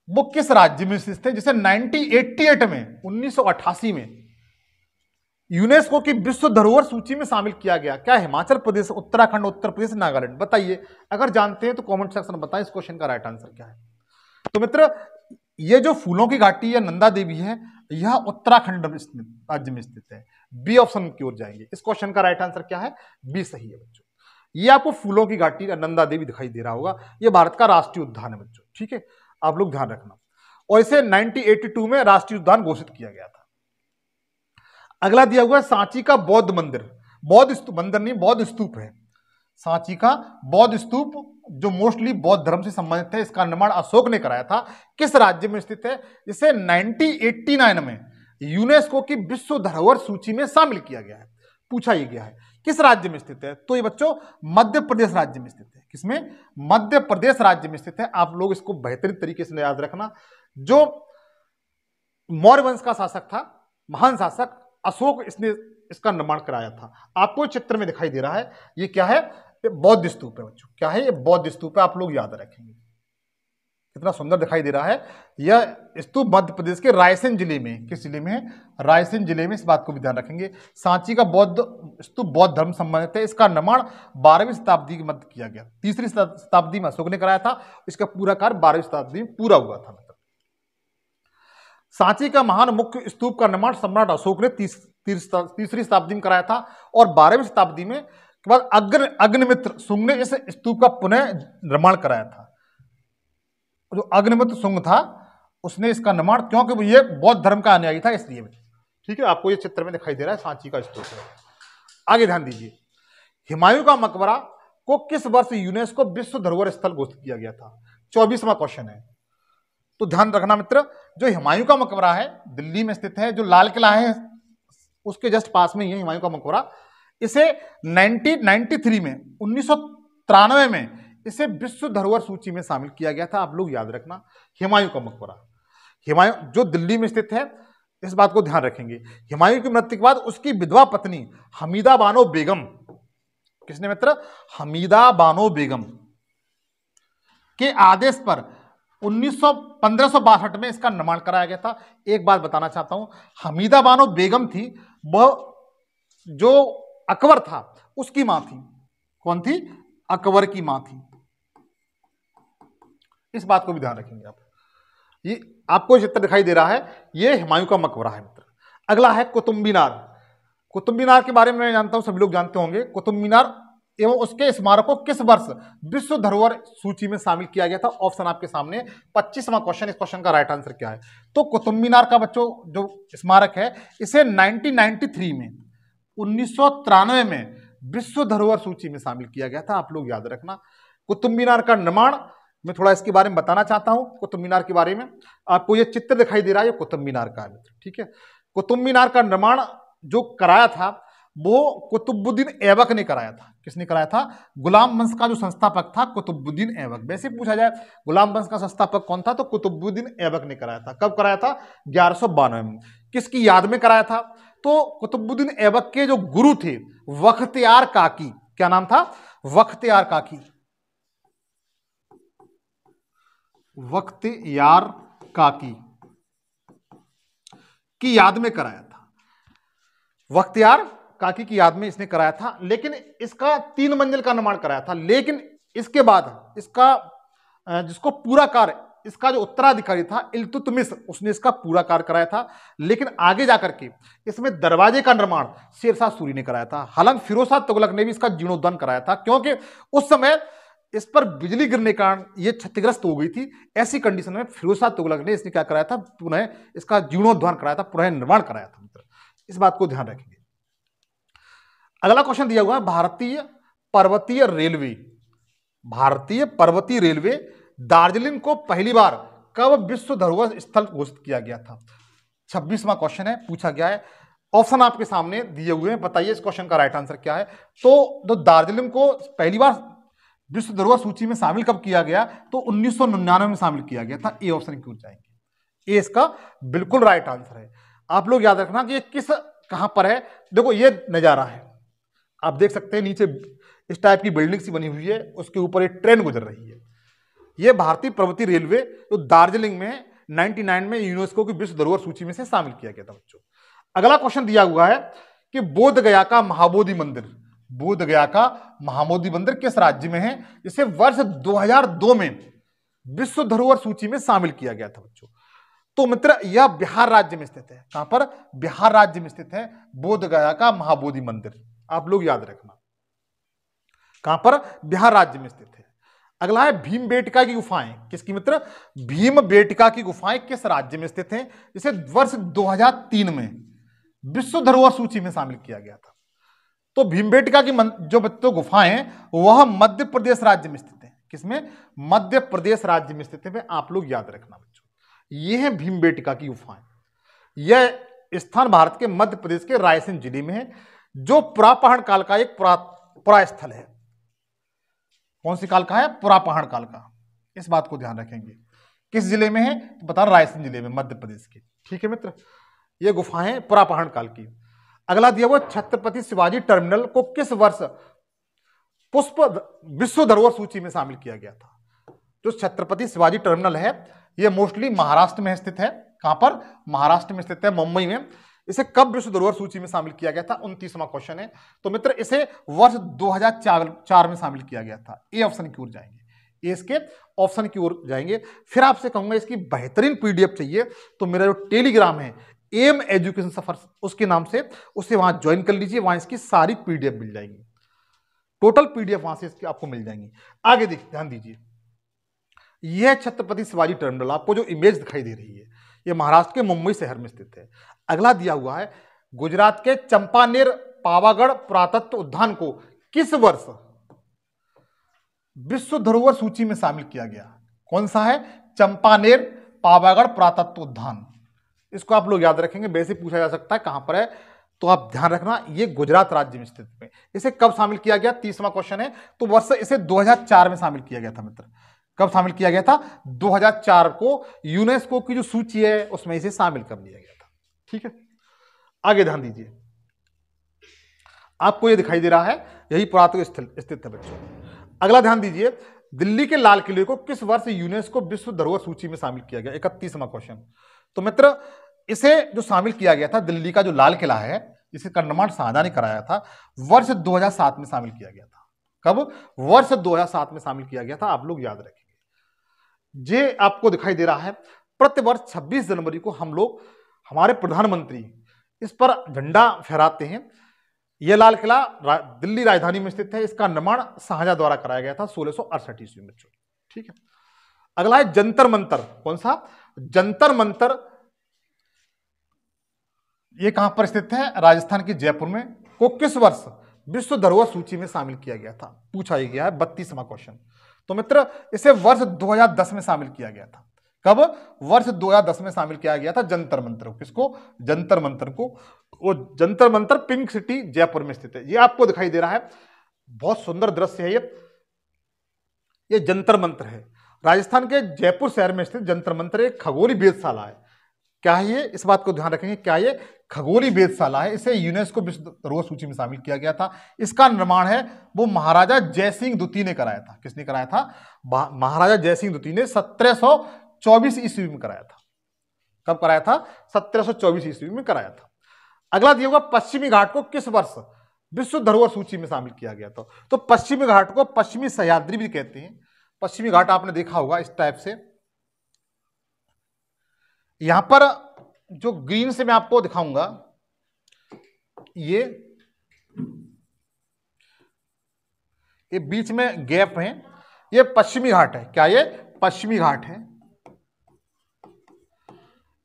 वो किस राज्य में स्थित है, जिसे 1988 में 1988 में यूनेस्को की विश्व धरोहर सूची में शामिल किया गया? क्या हिमाचल प्रदेश, उत्तराखंड, उत्तर प्रदेश, नागालैंड? बताइए, अगर जानते हैं तो कमेंट सेक्शन में बताएं इस क्वेश्चन का राइट आंसर क्या है। तो मित्र, ये जो फूलों की घाटी या नंदा देवी है यह उत्तराखंड राज्य में स्थित है। बी ऑप्शन की ओर जाएंगे। इस क्वेश्चन का राइट आंसर क्या है? बी सही है बच्चों। ये आपको फूलों की घाटी या नंदा देवी दिखाई दे रहा होगा, यह भारत का राष्ट्रीय उद्यान है बच्चों। ठीक है, आप लोग ध्यान रखना। और इसे 1982 में राष्ट्रीय उद्यान घोषित किया गया था। अगला दिया हुआ है सांची का बौद्ध मंदिर। बौद्ध स्तूप, मंदिर नहीं, बौद्ध स्तूप है। सांची का बौद्ध स्तूप जो मोस्टली बौद्ध धर्म से संबंधित है, इसका निर्माण अशोक ने कराया था। किस राज्य में स्थित है? इसे 1989 में यूनेस्को की विश्व धरोहर सूची में शामिल किया गया है। पूछा ही गया है किस राज्य में स्थित है, तो ये बच्चों मध्य प्रदेश राज्य में स्थित है। किसमें? मध्य प्रदेश राज्य में स्थित है। आप लोग इसको बेहतरीन तरीके से याद रखना। जो मौर्य वंश का शासक था, महान शासक अशोक, इसने इसका निर्माण कराया था। आपको चित्र में दिखाई दे रहा है, ये क्या है? ये बौद्ध स्तूप है बच्चों। क्या है? ये बौद्ध स्तूप है। आप लोग याद रखेंगे, कितना सुंदर दिखाई दे रहा है। यह स्तूप मध्य प्रदेश के रायसेन जिले में, किस जिले में है? रायसेन जिले में। इस बात को भी ध्यान रखेंगे। सांची का बौद्ध स्तूप बौद्ध धर्म संबंधित है। इसका निर्माण 12वीं शताब्दी के मध्य किया गया। 3री शताब्दी में अशोक ने कराया था। इसका पूरा कार्य 12वीं शताब्दी में पूरा हुआ था। सांची का महान मुख्य स्तूप का निर्माण सम्राट अशोक ने 3री शताब्दी में कराया था। और 12वीं शताब्दी में के बाद अग्निमित्र शुंग ने इस स्तूप का पुनः निर्माण कराया था। जो अग्निमित्र शुंग था उसने इसका निर्माण, क्योंकि ये बौद्ध धर्म का अनुयायी था, इसलिए। ठीक है, आपको ये चित्र में दिखाई दे रहा है सांची का स्तूप है। आगे ध्यान दीजिए, हुमायूं का मकबरा को किस वर्ष यूनेस्को विश्व धरोहर स्थल घोषित किया गया था? 24वां क्वेश्चन है। तो ध्यान रखना मित्र, जो हुमायूं का मकबरा है दिल्ली में स्थित है, जो लाल किला है उसके जस्ट पास में ही है हुमायूं का मकबरा। इसे 1993 में 1993 में इसे विश्व धरोहर सूची में शामिल किया गया था। आप लोग याद रखना, हुमायूं का मकबरा, हुमायूं जो दिल्ली में स्थित है, इस बात को ध्यान रखेंगे। हुमायूं की मृत्यु के बाद उसकी विधवा पत्नी हमीदा बानो बेगम, किसने मित्र? हमीदा बानो बेगम के आदेश पर 1562 में इसका निर्माण कराया गया था। एक बात बताना चाहता हूं, हमीदा बानो बेगम थी, वह जो अकबर था उसकी मां थी। कौन थी? अकबर की मां थी। इस बात को भी ध्यान रखेंगे आप। ये आपको चित्र दिखाई दे रहा है, ये हुमायूं का मकबरा है मित्र। अगला है कुतुब मीनार। कुतुब मीनार के बारे में मैं जानता हूं, सभी लोग जानते होंगे। कुतुब मीनार एवं उसके स्मारक को किस वर्ष विश्व धरोहर सूची में शामिल किया गया था? ऑप्शन आपके सामने। 25वां क्वेश्चन। इस क्वेश्चन का राइट आंसर क्या है? तो कुतुब मीनार का बच्चों जो स्मारक है, इसे 1993 में 1993 में विश्व धरोहर सूची में शामिल किया गया था। आप लोग याद रखना। कुतुब मीनार का निर्माण, मैं थोड़ा इसके बारे में बताना चाहता हूं। कुतुब मीनार के बारे में आपको ये चित्र दिखाई दे रहा है, ये कुतुब मीनार का है मित्र। ठीक है, कुतुब मीनार का निर्माण जो कराया था वो कुतुबुद्दीन ऐबक ने कराया था। किसने कराया था? गुलाम वंश का जो संस्थापक था कुतुबुद्दीन ऐबक। वैसे पूछा जाए गुलाम वंश का संस्थापक कौन था, तो कुतुबुद्दीन ऐबक ने कराया था। कब कराया था? 1192 में। किसकी याद में कराया था? तो कुतुबुद्दीन ऐबक के जो गुरु थे बख्तियार काकी, क्या नाम था? बख्तियार काकी, बख्तियार काकी की याद में कराया था। बख्तियार काकी की याद में इसने कराया था, लेकिन इसका 3 मंजिल का निर्माण कराया था। लेकिन इसके बाद इसका जिसको पूरा कार्य, इसका जो उत्तराधिकारी था इल्तुतमिश, उसने इसका पूरा कार्य कराया था। लेकिन आगे जाकर के इसमें दरवाजे का निर्माण शेरशाह सूरी ने कराया था। हालांकि फिरोज शाह तुगलक ने भी इसका जीर्णोद्धार कराया था, क्योंकि उस समय इस पर बिजली गिरने के कारण ये क्षतिग्रस्त हो गई थी। ऐसी कंडीशन में फिरोज शाह तुगलक ने इसने क्या कराया था? पुनः इसका जीर्णोद्धार कराया था, पुनः निर्माण कराया था मित्र। इस बात को ध्यान रखेंगे। अगला क्वेश्चन दिया हुआ है, भारतीय पर्वतीय रेलवे। भारतीय पर्वतीय रेलवे दार्जिलिंग को पहली बार कब विश्व धरोहर स्थल घोषित किया गया था? 26वां क्वेश्चन है, पूछा गया है। ऑप्शन आपके सामने दिए हुए हैं, बताइए इस क्वेश्चन का राइट आंसर क्या है। तो दार्जिलिंग को पहली बार विश्व धरोहर सूची में शामिल कब किया गया? तो 1999 में शामिल किया गया था। ए ऑप्शन क्यों जाएंगे, ए इसका बिल्कुल राइट आंसर है। आप लोग याद रखना कि ये किस कहां पर है। देखो ये नजारा है, आप देख सकते हैं नीचे इस टाइप की बिल्डिंग सी बनी हुई है, उसके ऊपर एक ट्रेन गुजर रही है। यह भारतीय पर्वतीय रेलवे जो दार्जिलिंग में 99 में यूनेस्को की विश्व धरोहर सूची में से शामिल किया गया था बच्चों। अगला क्वेश्चन दिया हुआ है कि बोध गया का महाबोधि मंदिर, बोध गया का महाबोधि मंदिर किस राज्य में है, जिसे वर्ष 2002 में विश्व धरोहर सूची में शामिल किया गया था बच्चों। तो मित्र यह बिहार राज्य में स्थित है। कहां पर? बिहार राज्य में स्थित है बोध गया का महाबोधि मंदिर। आप लोग याद रखना, कहां पर? बिहार राज्य में स्थित है। अगला है भीमबेटका की गुफाएं, किसकी मित्र? भीमबेटका की गुफाएं किस राज्य में स्थित हैं, जिसे वर्ष 2003 में विश्व धरोहर सूची में शामिल किया गया था। तो भीमबेटका की जो बच्चों गुफाएं वह मध्य प्रदेश राज्य में स्थित है। किसमें? मध्य प्रदेश राज्य में स्थित है। आप लोग याद रखना बच्चों, ये है भीमबेटका की गुफाएं। यह स्थान भारत के मध्य प्रदेश के रायसेन जिले में है, जो पुरापहाड़ काल का एक पुरा स्थल है। कौन सी काल का है? पुरापहाड़ काल का। इस बात को ध्यान रखेंगे। किस जिले में है? तो बता रहा, रायसेन जिले में, मध्य प्रदेश के। ठीक है मित्र, ये गुफाएं पुरापहाड़ काल की। अगला दिया हुआ छत्रपति शिवाजी टर्मिनल को किस वर्ष पुष्प विश्व धरोहर सूची में शामिल किया गया था? जो छत्रपति शिवाजी टर्मिनल है यह मोस्टली महाराष्ट्र में स्थित है। कहां पर? महाराष्ट्र में स्थित है, मुंबई में। इसे कब विश्व धरोहर सूची में शामिल किया गया था? 29वां क्वेश्चन है। तो मित्र इसे वर्ष 2004 में शामिल किया गया था। ए ऑप्शन की ओर जाएंगे, ए इसके ऑप्शन की ओर जाएंगे। फिर आपसे कहूंगा इसकी बेहतरीन पीडीएफ चाहिए तो मेरा जो टेलीग्राम है एम एजुकेशन सफर उसके नाम से, उसे वहां ज्वाइन कर लीजिए। वहां इसकी सारी पीडीएफ मिल जाएंगी, टोटल पीडीएफ वहां से इसकी आपको मिल जाएंगी। आगे देखिए, ध्यान दीजिए, यह छत्रपति शिवाजी टर्मिनल आपको जो इमेज दिखाई दे रही है यह महाराष्ट्र के मुंबई शहर में स्थित है। अगला दिया हुआ है गुजरात के चंपानेर पावागढ़ पुरातत्व उद्यान को किस वर्ष विश्व धरोहर सूची में शामिल किया गया? कौन सा है? चंपानेर पावागढ़ पुरातत्व उद्यान। इसको आप लोग याद रखेंगे, वैसे पूछा जा सकता है कहां पर है, तो आप ध्यान रखना ये गुजरात राज्य में स्थित है। इसे कब शामिल किया गया? 30वां क्वेश्चन है। तो वर्ष इसे 2004 में शामिल किया गया था मित्र। कब शामिल किया गया था? 2004 को यूनेस्को की जो सूची है उसमें इसे शामिल कर लिया गया था। ठीक है, आगे ध्यान दीजिए, आपको ये दिखाई दे रहा है यही पुरातत्व स्थल स्थित है बच्चों। अगला ध्यान दीजिए, दिल्ली के लाल किले को किस वर्ष यूनेस्को विश्व धरोहर सूची में शामिल किया गया? 31वां क्वेश्चन। तो मित्र इसे जो शामिल किया गया था, दिल्ली का जो लाल किला है जिसका निर्माण शाहजहां ने कराया था, वर्ष 2007 में शामिल किया गया था। कब? वर्ष 2007 में शामिल किया गया था। आप लोग याद रखेंगे। ये आपको दिखाई दे रहा है प्रतिवर्ष 26 जनवरी को हम लोग, हमारे प्रधानमंत्री इस पर झंडा फहराते हैं। यह लाल किला दिल्ली राजधानी में स्थित है। इसका निर्माण शाहजहां द्वारा कराया गया था 1668 ईस्वी में। ठीक है, अगला है जंतर मंतर। कौन सा? जंतर मंतर। यह कहां पर स्थित है? राजस्थान के जयपुर में। को किस वर्ष विश्व धरोहर सूची में शामिल किया गया था? पूछा गया है 32वां क्वेश्चन। तो मित्र इसे वर्ष 2010 में शामिल किया गया था। कब? वर्ष 2010 में शामिल किया गया था जंतर मंतर को। किसको? जंतर मंतर को। वो जंतर मंतर पिंक सिटी जयपुर में स्थित है। ये आपको दिखाई दे रहा है, बहुत सुंदर दृश्य है ये जंतर मंतर है। राजस्थान के जयपुर शहर में स्थित जंतर मंतर एक खगोलीय वेधशाला है। क्या है ये? इस बात को ध्यान रखेंगे, क्या ये खगोलीय वेधशाला है। इसे यूनेस्को विश्व धरोहर सूची में शामिल किया गया था। इसका निर्माण है वो महाराजा जयसिंह द्वितीय ने कराया था। किसने कराया था? महाराजा जयसिंह द्वितीय ने 1724 ईस्वी में कराया था। कब कराया था? 1724 ईस्वी में कराया था। अगला दिया होगा पश्चिमी घाट को किस वर्ष विश्व धरोहर सूची में शामिल किया गया था? तो पश्चिमी घाट को पश्चिमी सह्याद्री भी कहते हैं। पश्चिमी घाट आपने देखा होगा इस टाइप से। यहां पर जो ग्रीन से मैं आपको दिखाऊंगा, ये बीच में गैप है, ये पश्चिमी घाट है। क्या ये? पश्चिमी घाट है।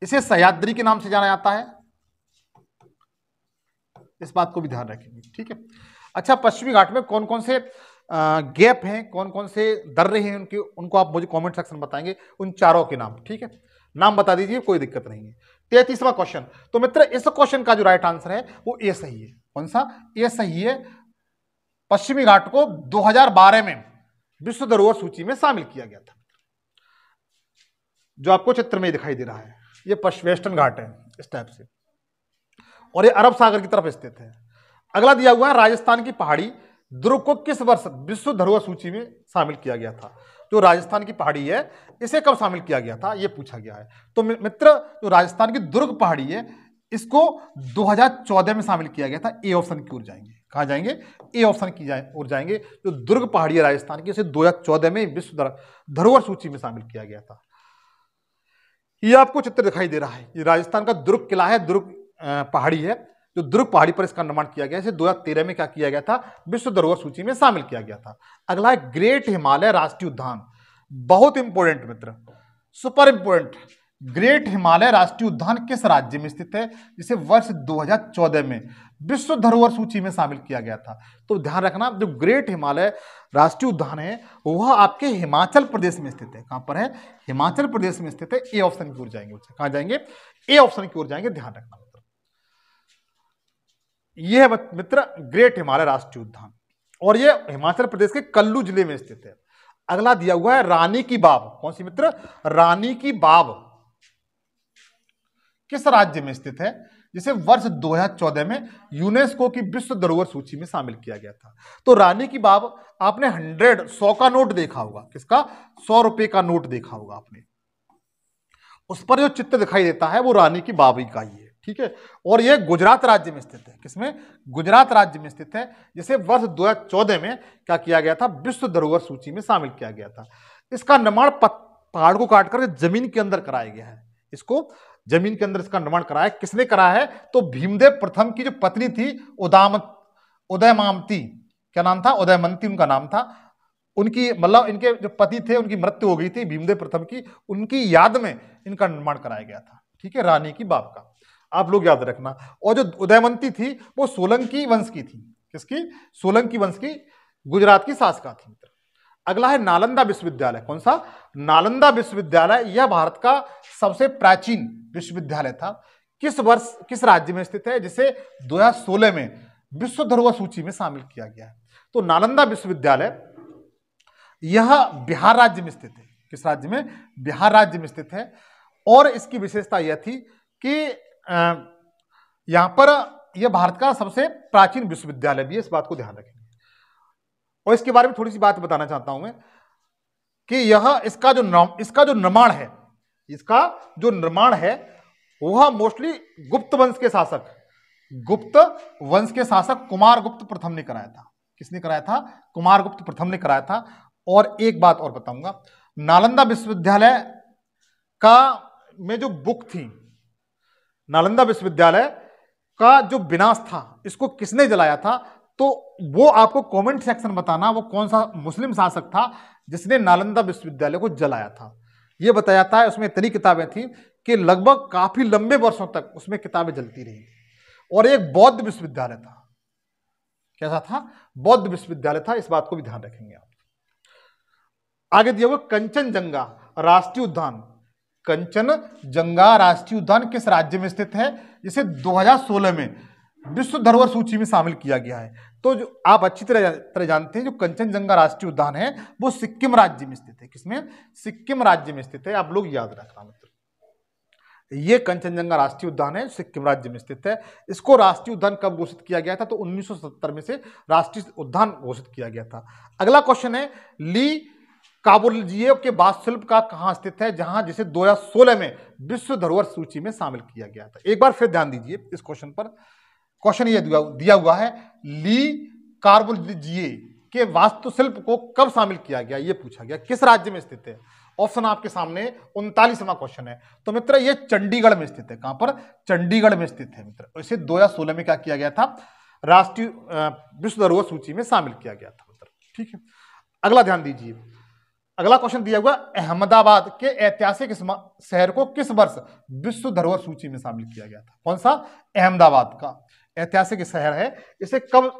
इसे सह्याद्री के नाम से जाना जाता है। इस बात को भी ध्यान रखेंगे। ठीक है, अच्छा, पश्चिमी घाट में कौन कौन से गैप हैं, कौन कौन से दर्रे हैं उनके, उनको आप मुझे कमेंट सेक्शन में बताएंगे, उन चारों के नाम। ठीक है, नाम बता दीजिए, कोई दिक्कत नहीं है। 33वां क्वेश्चन। तो मित्र इस क्वेश्चन का जो राइट आंसर है वो ए सही है। कौन सा? ए सही है। पश्चिमी घाट को 2012 में विश्व धरोहर सूची में शामिल किया गया था। जो आपको चित्र में दिखाई दे रहा है, ये वेस्टर्न घाट है इस टाइप से, और ये अरब सागर की तरफ स्थित है। अगला दिया हुआ है, राजस्थान की पहाड़ी दुर्ग को किस वर्ष विश्व धरोहर सूची में शामिल किया गया था? जो राजस्थान की पहाड़ी है इसे कब शामिल किया गया था, यह पूछा गया है। तो मित्र जो राजस्थान की दुर्ग पहाड़ी है इसको 2014 में शामिल किया गया था। ए ऑप्शन की ओर जाएंगे। कहां जाएंगे? ए ऑप्शन की ओर जाएंगे। जो दुर्ग पहाड़ी है राजस्थान की, इसे 2014 में विश्व धरोहर सूची में शामिल किया गया था। ये आपको चित्र दिखाई दे रहा है, ये राजस्थान का दुर्ग किला है, दुर्ग पहाड़ी है। जो दुर्ग पहाड़ी पर इसका निर्माण किया गया, इसे 2013 में क्या किया गया था? विश्व धरोहर सूची में शामिल किया गया था। अगला है ग्रेट हिमालय राष्ट्रीय उद्यान। बहुत इंपॉर्टेंट मित्र, सुपर इंपॉर्टेंट। ग्रेट हिमालय राष्ट्रीय उद्यान किस राज्य में स्थित है, जिसे वर्ष 2014 में विश्व धरोहर सूची में शामिल किया गया था? तो ध्यान रखना, जो ग्रेट हिमालय राष्ट्रीय उद्यान है वह आपके हिमाचल प्रदेश में स्थित है। कहां पर है? हिमाचल प्रदेश में स्थित है। ए ऑप्शन की ओर जाएंगे। कहां जाएंगे? ए ऑप्शन की ओर जाएंगे। ध्यान रखना मित्र, यह है मित्र ग्रेट हिमालय राष्ट्रीय उद्यान, और यह हिमाचल प्रदेश के कुल्लू जिले में स्थित है। अगला दिया हुआ है रानी की बाव। कौन सी मित्र? रानी की बाव किस राज्य में स्थित है, जिसे वर्ष 2014 में यूनेस्को की विश्व धरोहर सूची में शामिल किया गया था? तो रानी की बाव आपने 100 का नोट देखा होगा। किसका? 100 रुपए का नोट देखा होगा आपने। उस पर जो चित्र दिखाई देता है वो रानी की बाव का ही है। ठीक है, और यह गुजरात राज्य में स्थित है। किसमें? गुजरात राज्य में स्थित है, जिसे वर्ष 2014 में क्या किया गया था? विश्व धरोहर सूची में शामिल किया गया था। इसका निर्माण पहाड़ को काटकर जमीन के अंदर कराया गया है। इसको जमीन के अंदर इसका निर्माण कराया। किसने कराया है? तो भीमदेव प्रथम की जो पत्नी थी उदयमामती, क्या नाम था? उदयमंती उनका नाम था। उनकी मतलब इनके जो पति थे उनकी मृत्यु हो गई थी भीमदेव प्रथम की, उनकी याद में इनका निर्माण कराया गया था। ठीक है, रानी की बाव का आप लोग याद रखना। और जो उदयमंती थी वो सोलंकी वंश की थी। किसकी? सोलंकी वंश की, गुजरात की शासका थी। अगला है नालंदा विश्वविद्यालय। कौन सा? नालंदा विश्वविद्यालय। यह भारत का सबसे प्राचीन विश्वविद्यालय था। किस वर्ष किस राज्य में स्थित है, जिसे 2016 में विश्व धरोहर सूची में शामिल किया गया है? तो नालंदा विश्वविद्यालय यह बिहार राज्य में स्थित है। किस राज्य में? बिहार राज्य में स्थित है। और इसकी विशेषता यह थी कि यहां पर यह भारत का सबसे प्राचीन विश्वविद्यालय भी है। इस बात को ध्यान रखेंगे। और इसके बारे में थोड़ी सी बात बताना चाहता हूं मैं कि यह इसका जो निर्माण है वह मोस्टली गुप्त वंश के शासक कुमारगुप्त प्रथम ने कराया था। किसने कराया था? कुमारगुप्त प्रथम ने कराया था। और एक बात और बताऊंगा, नालंदा विश्वविद्यालय का में जो बुक थी, नालंदा विश्वविद्यालय का जो विनाश था, इसको किसने जलाया था? तो वो आपको कमेंट सेक्शन बताना, वो कौन सा मुस्लिम शासक था जिसने नालंदा विश्वविद्यालय को जलाया था। ये बताया था। उसमें इतनी किताबें थी कि लगभग काफी लंबे वर्षों तक उसमें किताबें जलती रही। और एक बौद्ध विश्वविद्यालय था। कैसा था? बौद्ध विश्वविद्यालय था। इस बात को भी ध्यान रखेंगे आप। आगे दिया हुआ कंचनजंगा राष्ट्रीय उद्यान। कंचनजंगा राष्ट्रीय उद्यान किस राज्य में स्थित है, जिसे 2016 में विश्व धरोहर सूची में शामिल किया गया है? तो जो आप अच्छी तरह जानते हैं, जो कंचनजंगा राष्ट्रीय उद्यान है वो सिक्किम राज्य में स्थित है। किसमें? सिक्किम राज्य में स्थित है। आप लोग याद रखना मित्र, ये कंचनजंगा राष्ट्रीय उद्यान है, सिक्किम राज्य में स्थित है। इसको राष्ट्रीय उद्यान कब घोषित किया गया था? तो 1970 में से राष्ट्रीय उद्यान घोषित किया गया था। अगला क्वेश्चन है, ली काबुलजिए के वास्तुशिल्प का कहां स्थित है, जहां जिसे 2016 में विश्व धरोहर सूची में शामिल किया गया था? एक बार फिर ध्यान दीजिए इस क्वेश्चन पर। क्वेश्चन ये दिया हुआ है, ली काबुलजिए के वास्तुशिल्प को कब शामिल किया गया, ये पूछा गया। किस राज्य में स्थित है? ऑप्शन आपके सामने 39वां क्वेश्चन है। तो मित्र ये चंडीगढ़ में स्थित है। कहां पर? चंडीगढ़ में स्थित है मित्र। इसे 2016 में क्या किया गया था? राष्ट्रीय विश्व धरोहर सूची में शामिल किया गया था मित्र। ठीक है, अगला ध्यान दीजिए। अगला क्वेश्चन दिया हुआ, अहमदाबाद के ऐतिहासिक शहर को किस वर्ष विश्व धरोहर सूची में शामिल किया गया था? कौन सा? अहमदाबाद का ऐतिहासिक शहर है। इसे कब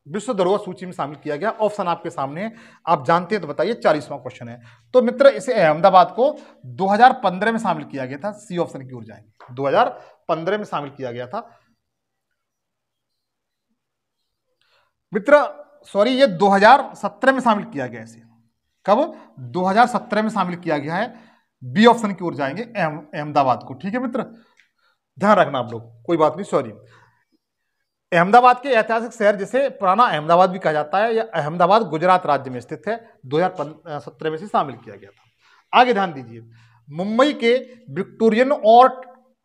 विश्व धरोहर सूची में शामिल किया गया? ऑप्शन आपके सामने है, आप जानते हैं तो बताइए। 40वां क्वेश्चन है। तो मित्र इसे अहमदाबाद को 2015 में शामिल किया गया था। सी ऑप्शन की ओर जाएंगे, 2015 में शामिल किया गया था मित्र। सॉरी, ये 2017 में शामिल किया गया। इसे कब? 2017 में शामिल किया गया है। बी ऑप्शन की ओर जाएंगे, अहमदाबाद को। ठीक है मित्र, ध्यान रखना आप लोग, कोई बात नहीं, सॉरी। अहमदाबाद के ऐतिहासिक शहर जिसे पुराना अहमदाबाद भी कहा जाता है, या अहमदाबाद गुजरात राज्य में स्थित है, 2017 में से शामिल किया गया था। आगे ध्यान दीजिए, मुंबई के विक्टोरियन और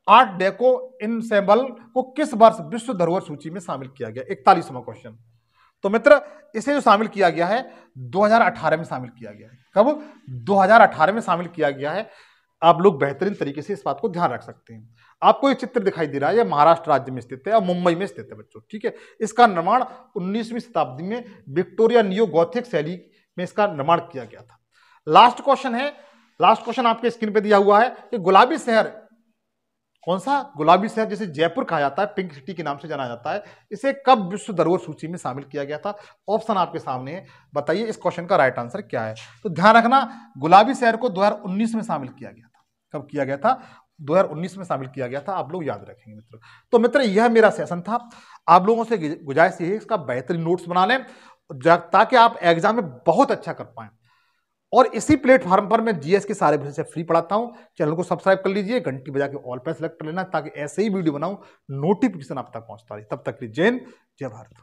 आर्ट डेको इनसेंबल को किस वर्ष विश्व धरोहर सूची में शामिल किया गया? 41वां क्वेश्चन। तो मित्र इसे जो शामिल किया गया है 2018 में शामिल किया गया है। कब? 2018 में शामिल किया गया है। आप लोग बेहतरीन तरीके से इस बात को ध्यान रख सकते हैं। आपको ये चित्र दिखाई दे रहा है, ये महाराष्ट्र राज्य में स्थित है और मुंबई में स्थित है बच्चों। ठीक है, इसका निर्माण 19वीं शताब्दी में विक्टोरिया नियो गॉथिक शैली में इसका निर्माण किया गया था। लास्ट क्वेश्चन है, लास्ट क्वेश्चन आपके स्क्रीन पे दिया हुआ है कि गुलाबी शहर कौन सा? गुलाबी शहर जिसे जयपुर कहा जाता है, पिंक सिटी के नाम से जाना जाता है, इसे कब विश्व धरोहर सूची में शामिल किया गया था? ऑप्शन आपके सामने है, बताइए इस क्वेश्चन का राइट आंसर क्या है। तो ध्यान रखना, गुलाबी शहर को 2019 में शामिल किया गया था। कब किया गया था? 2019 में शामिल किया गया था। आप लोग याद रखेंगे मित्र। तो मित्र यह मेरा सेशन था। आप लोगों से गुजारिश यही है, इसका बेहतरीन नोट्स बना लें ताकि आप एग्जाम में बहुत अच्छा कर पाएं। और इसी प्लेटफॉर्म पर मैं जीएस के सारे विषय से फ्री पढ़ाता हूं। चैनल को सब्सक्राइब कर लीजिए, घंटी बजा के ऑल पे सेलेक्ट कर लेना, ताकि ऐसे ही वीडियो बनाऊं, नोटिफिकेशन आप तक पहुंचता रहे। तब तक के लिए जय हिंद, जय भारत।